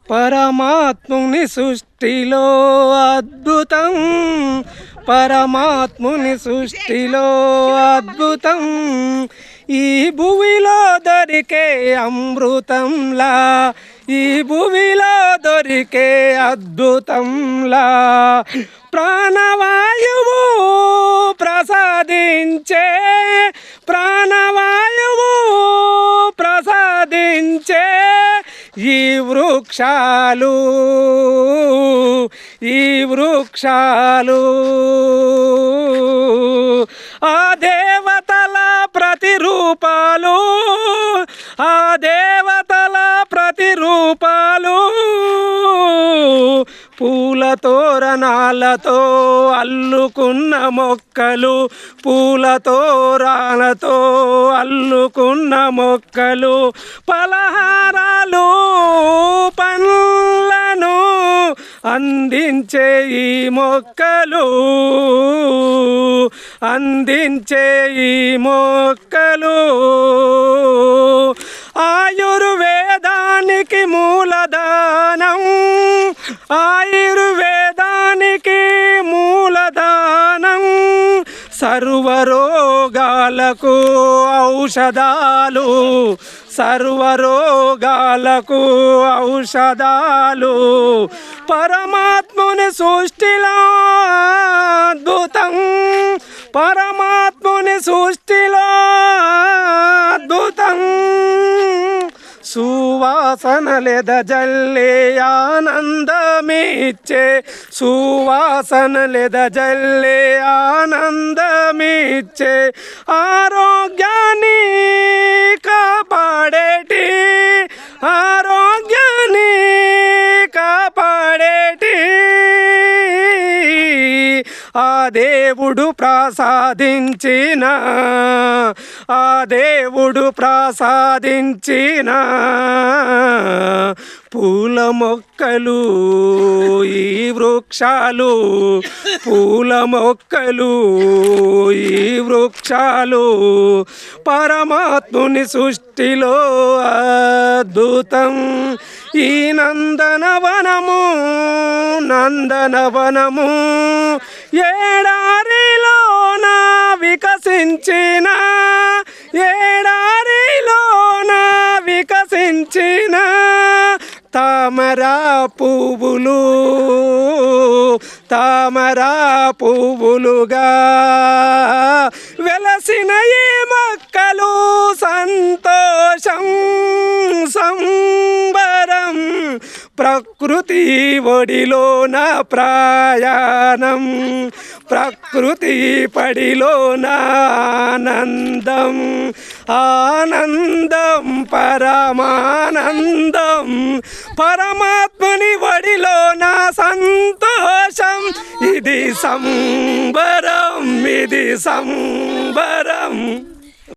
పరమాత్ముని సృష్టిలో అద్భుతం, పరమాత్ముని సృష్టిలో అద్భుతం, ఈ భూమిలో దొరికే అమృతంలా, ఈ భూమిలో దొరికే అద్భుతంలా ప్రాణవాయువు ప్రసాదించే, ప్రాణవాయువు ప్రసాదించే ఈ వృక్షాలు, ఈ వృక్షాలు ఆ దేవతల ప్రతిరూపాలు, ఆ దేవతల ప్రతిరూపాలు, పూల తోరణాలతో అల్లుకున్న మొక్కలు, పూల తోరణాలతో అల్లుకున్న మొక్కలు, పలహారాలు పండ్లను అందించే ఈ మొక్కలు, అందించే ఈ మొక్కలు ఆయుర్వేదానికి మూలదానం, ఆయుర్వేదానికి మూలదానం, సర్వరోగాలకు ఔషధాలు, సర్వరోగాలకు ఔషధాలు పరమాత్ముని సృష్టిలో అద్భుతం, పరమాత్ముని సృష్టిలో అద్భుతం, సువాసనలెదజల్లే ఆనందమిచ్చే, సువాసనలెదజల్లే ఆనందమిచ్చే, ఆరోగ్యాన్ని కాపాడేటి, ఆరోగ్యాన్ని కాపాడేటి ఆ దేవుడు ప్రసాదించిన, ఆ దేవుడు ప్రసాదించిన పూల మొక్కలు ఈ వృక్షాలు, పూల మొక్కలు ఈ వృక్షాలు పరమాత్ముని సృష్టిలో అద్భుతం, ఈ నందనవనము, నందనవనము ఏడారిలోన వికసించిన, ఏడారిలోన వికసించిన తామరా పువ్వులు, తామరా పువ్వులుగా వెలసిన ఈ మొక్కలు సంతోషం సంబరం, ప్రకృతి ఒడిలోన ప్రయాణం, ప్రకృతి పడిలోన ఆనందం, ఆనందం పరమానందం, పరమాత్మని ఒడిలోన సంతోషం, ఇది సంబరం, ఇది సంబరం.